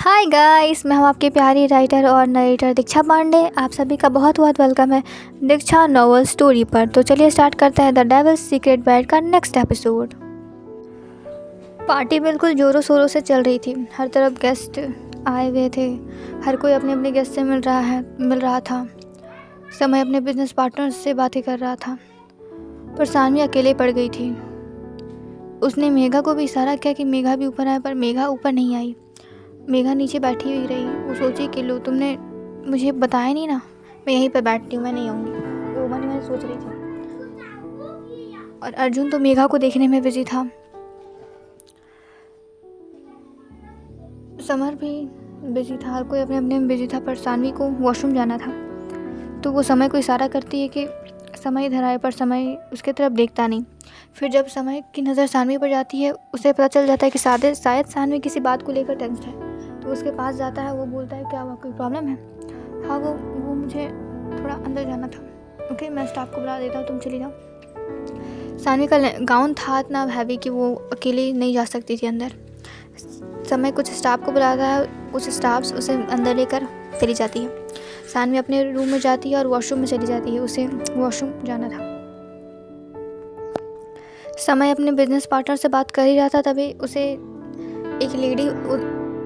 Hi guys, मैं हूँ आपकी प्यारी राइटर और नरेटर दीक्षा पांडे। आप सभी का बहुत बहुत वेलकम है दीक्षा नॉवल स्टोरी पर। तो चलिए स्टार्ट करते हैं द डेविल्स सीक्रेट बेड का नेक्स्ट एपिसोड। पार्टी बिल्कुल ज़ोरों शोरों से चल रही थी। हर तरफ गेस्ट आए हुए थे। हर कोई अपने अपने गेस्ट से मिल रहा था। समय अपने बिजनेस पार्टनर्स से बातें कर रहा था, पर सानवी अकेले पड़ गई थी। उसने मेघा को भी इशारा किया कि मेघा भी ऊपर आए, पर मेघा ऊपर नहीं आई। मेघा नीचे बैठी हुई रही। वो सोची कि लो, तुमने मुझे बताया नहीं ना, मैं यहीं पर बैठती हूँ, मैं नहीं आऊँगी। वो मन में सोच रही थी। और अर्जुन तो मेघा को देखने में बिजी था। समर भी बिजी था। हर कोई अपने अपने में बिजी था, पर सानवी को वॉशरूम जाना था। तो वो समय को इशारा करती है कि समय इधर आए, पर समय उसके तरफ देखता नहीं। फिर जब समय की नज़र सानवी पर जाती है, उसे पता चल जाता है कि शायद सानवी किसी बात को लेकर टेंशन है। तो उसके पास जाता है। वो बोलता है, क्या हुआ, कोई प्रॉब्लम है? हाँ, वो मुझे थोड़ा अंदर जाना था। ओके, मैं स्टाफ को बुला देता हूँ, तुम चली जाओ। सानवी का गाउन था इतना हैवी कि वो अकेली नहीं जा सकती थी अंदर। समय कुछ स्टाफ को बुलाता है। कुछ स्टाफ्स उसे अंदर लेकर चली जाती है। सानवी अपने रूम में जाती है और वॉशरूम में चली जाती है। उसे वॉशरूम जाना था। समय अपने बिजनेस पार्टनर से बात कर ही रहा था, तभी उसे एक लेडी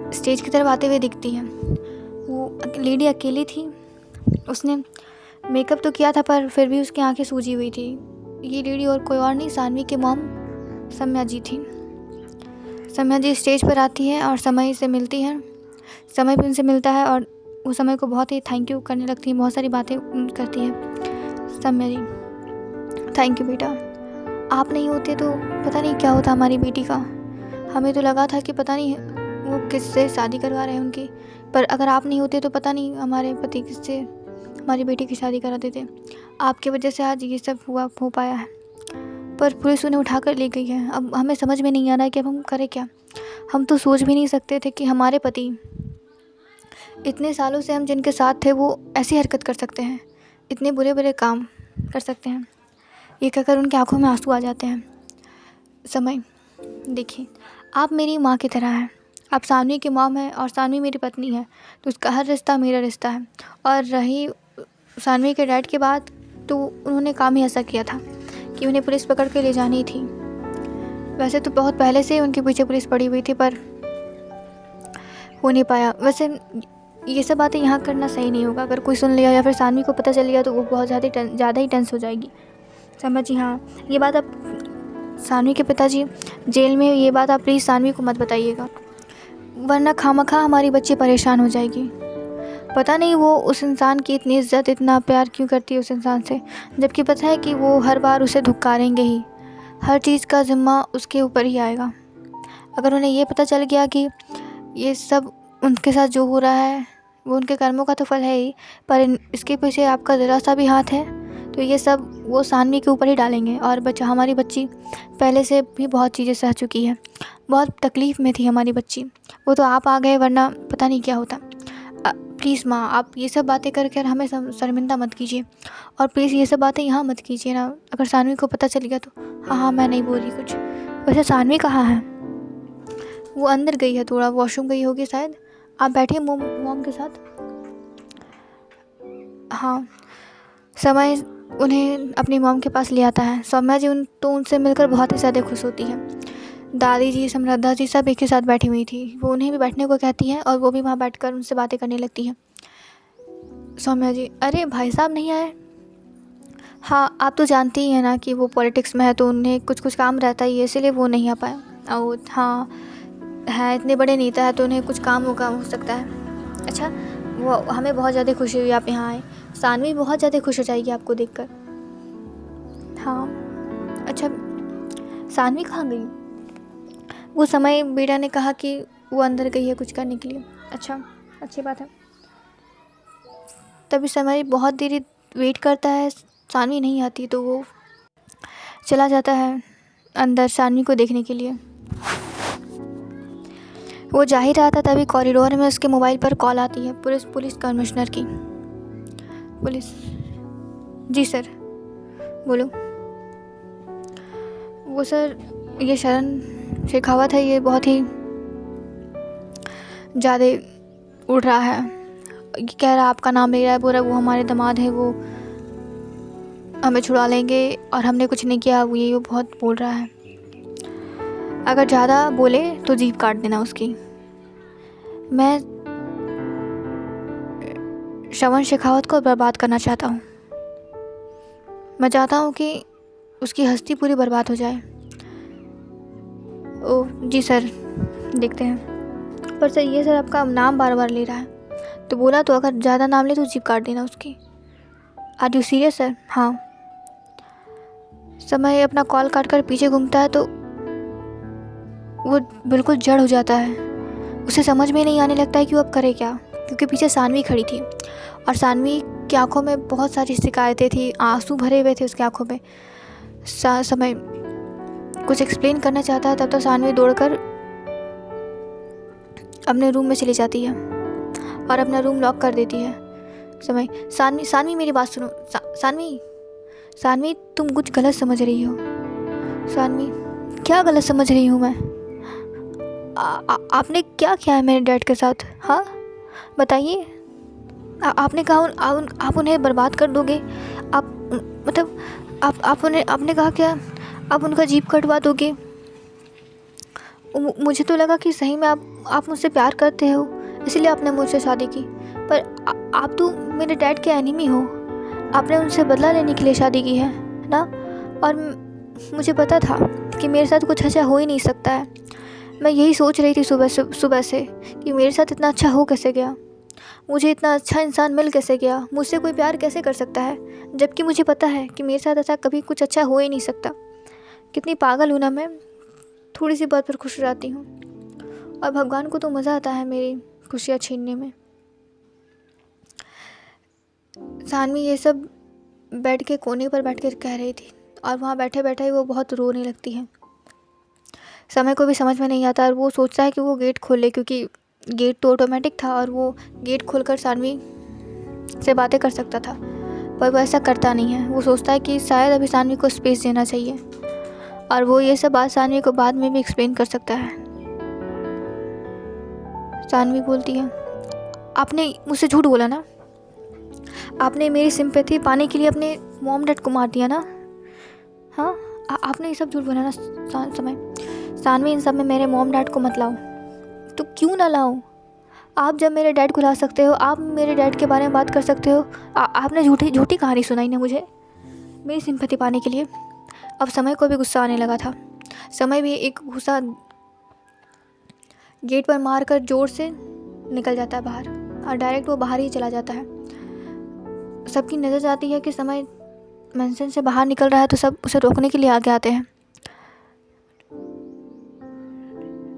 स्टेज की तरफ आते हुए दिखती है। वो लेडी अकेली थी। उसने मेकअप तो किया था, पर फिर भी उसकी आंखें सूजी हुई थी। ये लेडी और कोई और नहीं, सानवी की मॉम सम्या जी थी। सम्या जी स्टेज पर आती है और समय से मिलती है। समय भी उनसे मिलता है और वो समय को बहुत ही थैंक यू करने लगती है। बहुत सारी बातें करती है। सम्या जी, थैंक यू बेटा, आप नहीं होते तो पता नहीं क्या होता हमारी बेटी का। हमें तो लगा था कि पता नहीं वो किससे शादी करवा रहे हैं उनकी, पर अगर आप नहीं होते तो पता नहीं हमारे पति किससे हमारी बेटी की शादी करा देते। आपकी वजह से आज ये सब हो पाया है, पर पुलिस उन्हें उठा कर ले गई है। अब हमें समझ में नहीं आ रहा है कि अब हम करें क्या। हम तो सोच भी नहीं सकते थे कि हमारे पति, इतने सालों से हम जिनके साथ थे, वो ऐसी हरकत कर सकते हैं, इतने बुरे बुरे काम कर सकते हैं। ये कहकर उनकी आंखों में आंसू आ जाते हैं। समय, देखिए, आप मेरी माँ की तरह हैं। आप सानवी की मॉम है और सानवी मेरी पत्नी है, तो उसका हर रिश्ता मेरा रिश्ता है। और रही सानवी के डैड की बात, तो उन्होंने काम ही ऐसा किया था कि उन्हें पुलिस पकड़ के ले जानी थी। वैसे तो बहुत पहले से उनके पीछे पुलिस पड़ी हुई थी, पर हो नहीं पाया। वैसे ये सब बातें यहाँ करना सही नहीं होगा। अगर कोई सुन लिया या फिर सानवी को पता चल गया तो वो बहुत ज़्यादा ही टेंस हो जाएगी। समझिए। हाँ, ये बात आप सानवी के पिताजी जेल में, ये बात आप प्लीज़ सानवी को मत बताइएगा, वरना खामखा हमारी बच्ची परेशान हो जाएगी। पता नहीं वो उस इंसान की इतनी इज्जत, इतना प्यार क्यों करती है उस इंसान से, जबकि पता है कि वो हर बार उसे धुकारेंगे ही। हर चीज़ का ज़िम्मा उसके ऊपर ही आएगा। अगर उन्हें ये पता चल गया कि ये सब उनके साथ जो हो रहा है वो उनके कर्मों का तो फल है ही, पर इसके पीछे आपका ज़रा सा भी हाथ है, तो ये सब वो सानवी के ऊपर ही डालेंगे। और हमारी बच्ची पहले से भी बहुत चीज़ें सह चुकी है। बहुत तकलीफ़ में थी हमारी बच्ची। वो तो आप आ गए, वरना पता नहीं क्या होता। प्लीज़ माँ, आप ये सब बातें करके हमें शर्मिंदा मत कीजिए। और प्लीज़ ये सब बातें यहाँ मत कीजिए ना, अगर सानवी को पता चल गया तो। हाँ हाँ, मैं नहीं बोल रही कुछ। वैसे सानवी कहाँ है? वो अंदर गई है, थोड़ा वॉशरूम गई होगी शायद। आप बैठिए मॉम के साथ। हाँ, समय उन्हें अपनी मॉम के पास ले आता है। सौम्या जी उनसे मिलकर बहुत ही ज़्यादा खुश होती है। दादी जी, समृद्धा जी सब एक ही साथ बैठी हुई थी। वो उन्हें भी बैठने को कहती हैं और वो भी वहाँ बैठकर उनसे बातें करने लगती हैं। सौम्या जी, अरे भाई साहब नहीं आए? हाँ, आप तो जानती ही हैं ना कि वो पॉलिटिक्स में है, तो उन्हें कुछ कुछ काम रहता ही है, इसीलिए वो नहीं आ पाया। और हाँ, है इतने बड़े नेता है तो उन्हें कुछ काम हो सकता है। अच्छा, वो हमें बहुत ज़्यादा खुशी हुई आप यहाँ आए। सानवी बहुत ज़्यादा खुश हो जाएगी आपको देखकर। हाँ, अच्छा, सानवी कहाँ गई? वो समय बेटा ने कहा कि वो अंदर गई है कुछ करने के लिए। अच्छा, अच्छी बात है। तभी समय बहुत देर वेट करता है, सानवी नहीं आती, तो वो चला जाता है अंदर सानवी को देखने के लिए। वो जा ही रहा था, तभी कॉरिडोर में उसके मोबाइल पर कॉल आती है पुलिस कमिश्नर की। पुलिस, जी सर, बोलो। वो सर, ये शरण शेखावत है, ये बहुत ही ज़्यादा उड़ रहा है, कह रहा आपका नाम ले रहा है, बोल रहा वो हमारे दामाद है, वो हमें छुड़ा लेंगे और हमने कुछ नहीं किया, वो ये वो बहुत बोल रहा है। अगर ज़्यादा बोले तो जीभ काट देना उसकी। मैं श्रवण शेखावत को बर्बाद करना चाहता हूँ। मैं चाहता हूँ कि उसकी हस्ती पूरी बर्बाद हो जाए। ओह जी सर, देखते हैं। पर सर ये सर आपका नाम बार बार ले रहा है। तो बोला तो अगर ज़्यादा नाम ले तो जीभ काट देना उसकी। Are you serious sir? हाँ। समय अपना कॉल काट कर पीछे घूमता है तो वो बिल्कुल जड़ हो जाता है। उसे समझ में नहीं आने लगता है कि वो अब करे क्या, क्योंकि पीछे सानवी खड़ी थी और सानवी की आंखों में बहुत सारी शिकायतें थी, आंसू भरे हुए थे उसकी आंखों में। समय कुछ एक्सप्लेन करना चाहता है तब तक सानवी दौड़कर अपने रूम में चली जाती है और अपना रूम लॉक कर देती है। समय सानवी मेरी बात सुनो। सानवी तुम कुछ गलत समझ रही हो। सानवी क्या गलत समझ रही हूँ मैं? आपने क्या किया है मेरे डैड के साथ? हाँ बताइए। आपने कहा आप उन्हें बर्बाद कर दोगे। आप मतलब आप उन्हें, आपने कहा क्या आप उनका जीभ कटवा दोगे? मुझे तो लगा कि सही में आप मुझसे प्यार करते हो, इसलिए आपने मुझसे शादी की। पर आप तो मेरे डैड के एनिमी हो। आपने उनसे बदला लेने के लिए शादी की है ना? और मुझे पता था कि मेरे साथ कुछ अच्छा हो ही नहीं सकता है। मैं यही सोच रही थी सुबह से कि मेरे साथ इतना अच्छा हो कैसे गया, मुझे इतना अच्छा इंसान मिल कैसे गया, मुझसे कोई प्यार कैसे कर सकता है, जबकि मुझे पता है कि मेरे साथ ऐसा कभी कुछ अच्छा हो ही नहीं सकता। कितनी पागल हूँ ना मैं, थोड़ी सी बात पर खुश रहती हूँ और भगवान को तो मज़ा आता है मेरी खुशियाँ छीनने में। सानवी ये सब बेड के कोने पर बैठ कर कह रही थी और वहाँ बैठे बैठे ही वो बहुत रोने लगती है। समय को भी समझ में नहीं आता और वो सोचता है कि वो गेट खोले, क्योंकि गेट तो ऑटोमेटिक था और वो गेट खोलकर सानवी से बातें कर सकता था, पर वो ऐसा करता नहीं है। वो सोचता है कि शायद अभी सानवी को स्पेस देना चाहिए और वो ये सब बात सानवी को बाद में भी एक्सप्लेन कर सकता है। सानवी बोलती है, आपने मुझसे झूठ बोला ना, आपने मेरी सिंपैथी पाने के लिए अपने मॉम डैड को मार दिया ना। हाँ आपने ये सब झूठ बोला ना। समय सानवी इन सब में मेरे मॉम डैड को मत लाओ। तो क्यों ना लाऊं? आप जब मेरे डैड को ला सकते हो, आप मेरे डैड के बारे में बात कर सकते हो। आपने झूठी कहानी सुनाई ना मुझे मेरी सिंपैथी पाने के लिए। अब समय को भी गुस्सा आने लगा था। समय भी एक गुस्सा गेट पर मार कर जोर से निकल जाता है बाहर और डायरेक्ट वो बाहर ही चला जाता है। सबकी नज़र जाती है कि समय मेंशन से बाहर निकल रहा है तो सब उसे रोकने के लिए आगे आते हैं।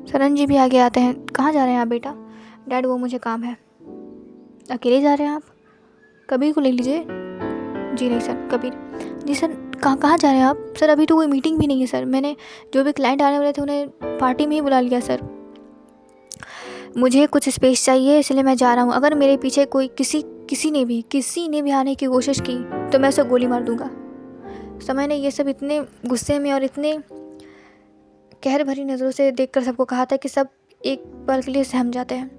सरन जी भी आगे आते हैं। कहाँ जा रहे हैं आप बेटा? डैड वो मुझे काम है। अकेले जा रहे हैं आप? कबीर को ले लीजिए। जी नहीं सर, कबीर। जी सर कहाँ जा रहे हैं आप? सर अभी तो कोई मीटिंग भी नहीं है सर, मैंने जो भी क्लाइंट आने वाले थे उन्हें पार्टी में ही बुला लिया सर। मुझे कुछ स्पेस चाहिए इसलिए मैं जा रहा हूँ। अगर मेरे पीछे कोई किसी ने भी आने की कोशिश की तो मैं उसे गोली मार दूँगा। समय ने ये सब इतने गुस्से में और इतने कहर भरी नज़रों से देखकर सबको कहा था कि सब एक पल के लिए सहम जाते हैं।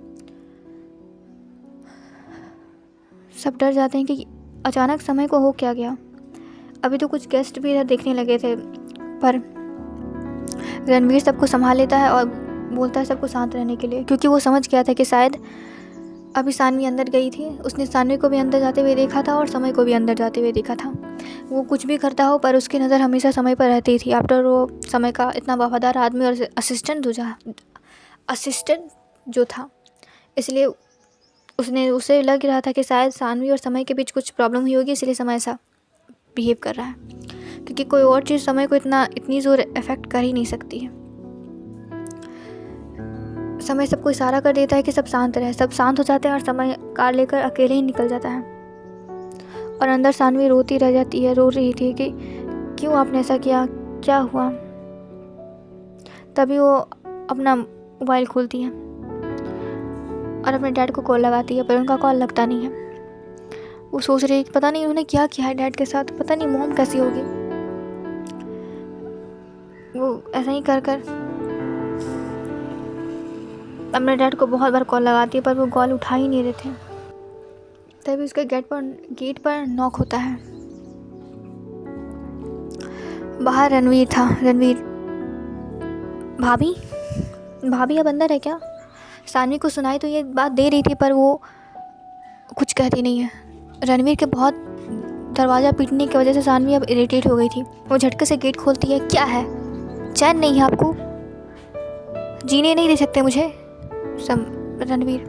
सब डर जाते हैं कि अचानक समय को हो क्या गया। अभी तो कुछ गेस्ट भी इधर देखने लगे थे, पर रणवीर सबको संभाल लेता है और बोलता है सबको शांत रहने के लिए, क्योंकि वो समझ गया था कि शायद अभी सानवी अंदर गई थी। उसने सानवी को भी अंदर जाते हुए देखा था और समय को भी अंदर जाते हुए देखा था। वो कुछ भी करता हो पर उसकी नज़र हमेशा समय पर रहती थी। आफ्टर वो समय का इतना वफादार आदमी और असिस्टेंट जो था, इसलिए उसे लग रहा था कि शायद सानवी और समय के बीच कुछ प्रॉब्लम हुई होगी, इसलिए समय ऐसा बिहेव कर रहा है, क्योंकि कोई और चीज़ समय को इतनी ज़ोर इफ़ेक्ट कर ही नहीं सकती है। समय सबको इशारा कर देता है कि सब शांत रहे। सब शांत हो जाते हैं और समय कार लेकर अकेले ही निकल जाता है। और अंदर सानवी रोती रह जाती है, रो रही थी कि क्यों आपने ऐसा किया, क्या हुआ। तभी वो अपना मोबाइल खोलती है और अपने डैड को कॉल लगाती है, पर उनका कॉल लगता नहीं है। वो सोच रही है कि पता नहीं उन्होंने क्या किया है डैड के साथ, पता नहीं मॉम कैसी होगी। वो ऐसा ही कर अपने डैड को बहुत बार कॉल लगाती है पर वो कॉल उठा ही नहीं रहे थे। तभी उसके गेट पर नॉक होता है। बाहर रणवीर था। रणवीर, भाभी अब अंदर है क्या? सानवी को सुनाई तो ये बात दे रही थी पर वो कुछ कहती नहीं है। रणवीर के बहुत दरवाज़ा पीटने की वजह से सानवी अब इरिटेट हो गई थी। वो झटके से गेट खोलती है। क्या है, चैन नहीं है आपको? जीने नहीं दे सकते मुझे? रणवीर,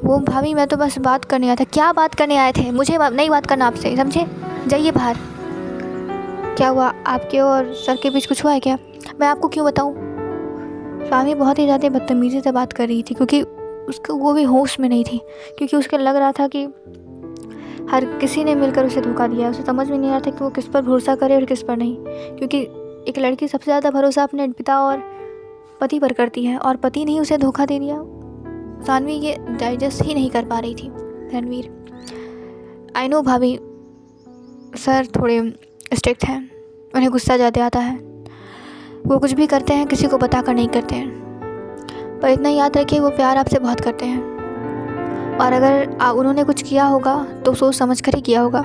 वो भाभी मैं तो बस बात करने आया था। क्या बात करने आए थे? मुझे नहीं बात करना आपसे, समझे? जाइए बाहर। क्या हुआ, आपके और सर के बीच कुछ हुआ है क्या? मैं आपको क्यों बताऊं? सानवी बहुत ही ज़्यादा बदतमीज़ी से बात कर रही थी क्योंकि उसको वो भी होश में नहीं थी, क्योंकि उसको लग रहा था कि हर किसी ने मिलकर उसे धोखा दिया। उसे समझ में नहीं आ रहा था कि वो किस पर भरोसा करे और किस पर नहीं, क्योंकि एक लड़की सबसे ज़्यादा भरोसा अपने पिता और पति पर करती है और पति ने ही उसे धोखा दे दिया। सानवी ये डाइजेस्ट ही नहीं कर पा रही थी। रणवीर, आई नो भाभी, सर थोड़े स्ट्रिक्ट हैं, उन्हें गुस्सा ज़्यादा आता है। वो कुछ भी करते हैं किसी को बता कर नहीं करते हैं, पर इतना याद रखिए वो प्यार आपसे बहुत करते हैं और अगर उन्होंने कुछ किया होगा तो सोच समझ कर ही किया होगा।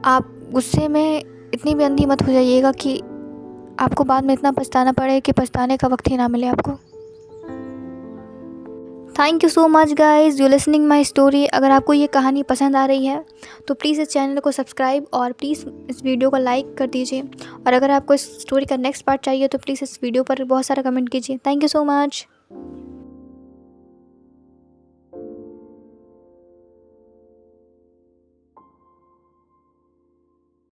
आप गुस्से में इतनी भी अंधी मत हो जाइएगा कि आपको बाद में इतना पछताना पड़े कि पछताने का वक्त ही ना मिले आपको। Thank you so much guys, you listening my story. अगर आपको ये कहानी पसंद आ रही है तो प्लीज़ इस चैनल को सब्सक्राइब और प्लीज़ इस वीडियो को लाइक कर दीजिए। और अगर आपको इस स्टोरी का नेक्स्ट पार्ट चाहिए तो प्लीज़ इस वीडियो पर बहुत सारा कमेंट कीजिए। Thank you so much.